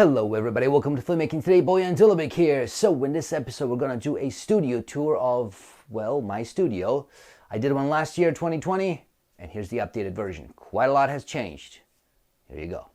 Hello everybody, welcome to Filmmaking. Today, Boyan Dulabic here. So in this episode we're going to do a studio tour of, well, my studio. I did one last year, 2020, and here's the updated version. Quite a lot has changed. Here you go.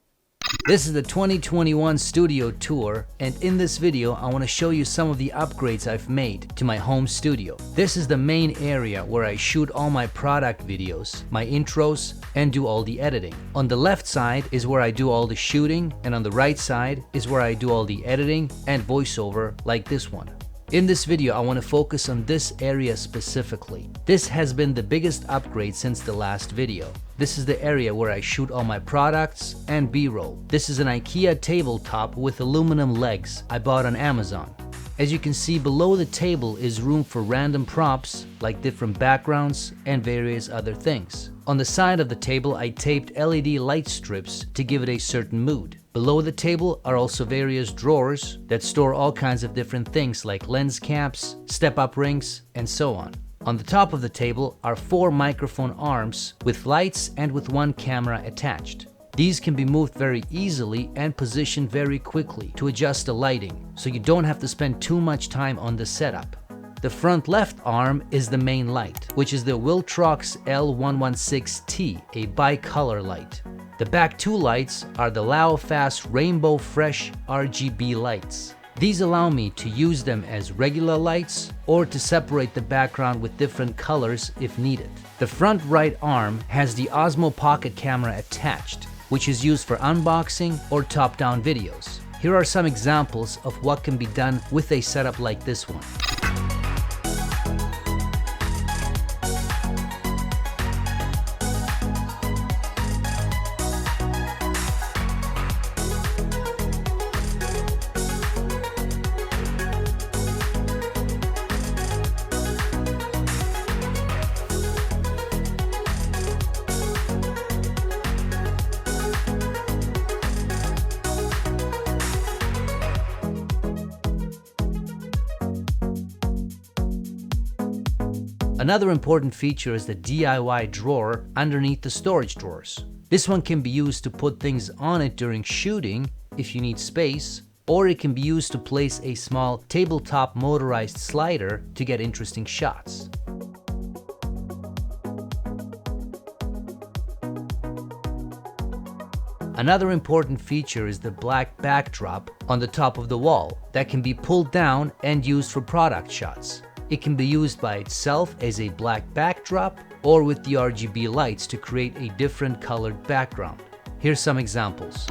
This is the 2021 studio tour, and in this video I want to show you some of the upgrades I've made to my home studio. This is the main area where I shoot all my product videos, my intros, and do all the editing. On the left side is where I do all the shooting, and on the right side is where I do all the editing and voiceover, like this one. In this video, I want to focus on this area specifically. This has been the biggest upgrade since the last video. This is the area where I shoot all my products and B-roll. This is an Ikea tabletop with aluminum legs I bought on Amazon. As you can see, below the table is room for random props like different backgrounds and various other things. On the side of the table, I taped LED light strips to give it a certain mood. Below the table are also various drawers that store all kinds of different things like lens caps, step-up rings, and so on. On the top of the table are 4 microphone arms with lights and with one camera attached. These can be moved very easily and positioned very quickly to adjust the lighting, so you don't have to spend too much time on the setup. The front left arm is the main light, which is the Viltrox L116T, a bicolor light. The back 2 lights are the LAOFAS Rainbow Fresh RGB lights. These allow me to use them as regular lights or to separate the background with different colors if needed. The front right arm has the DJI Pocket Camera attached, which is used for unboxing or top-down videos. Here are some examples of what can be done with a setup like this one. Another important feature is the DIY drawer underneath the storage drawers. This one can be used to put things on it during shooting if you need space, or it can be used to place a small tabletop motorized slider to get interesting shots. Another important feature is the black backdrop on the top of the wall that can be pulled down and used for product shots. It can be used by itself as a black backdrop or with the RGB lights to create a different colored background. Here's some examples.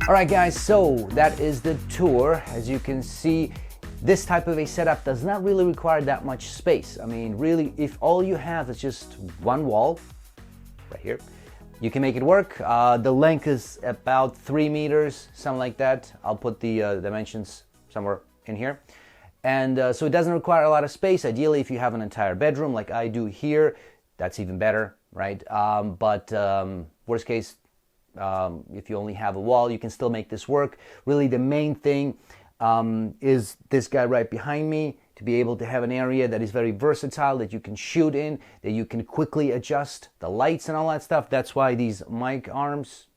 Alright guys, so that is the tour. As you can see, this type of a setup does not really require that much space. I mean, really, if all you have is just one wall, right here, you can make it work. The length is about 3 meters, something like that. I'll put the dimensions somewhere in here. And so it doesn't require a lot of space. Ideally, if you have an entire bedroom like I do here, that's even better, right? Worst case, if you only have a wall, you can still make this work. Really, the main thing is this guy right behind me, to be able to have an area that is very versatile, that you can shoot in, that you can quickly adjust the lights and all that stuff. That's why these mic arms,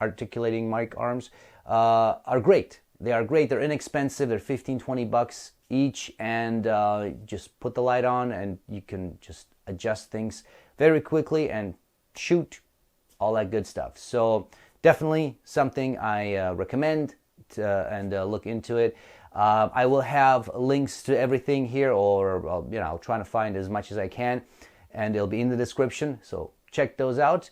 articulating mic arms, are great. They are great. They're inexpensive. They're 15-20 bucks each, and just put the light on and you can just adjust things very quickly and shoot, all that good stuff. So definitely something I recommend. And look into it. I will have links to everything here, or I'll try to find as much as I can, and it'll be in the description, so check those out.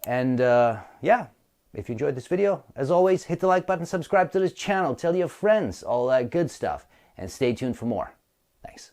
And yeah, if you enjoyed this video, as always, hit the like button, subscribe to this channel, tell your friends, all that good stuff, and stay tuned for more. Thanks.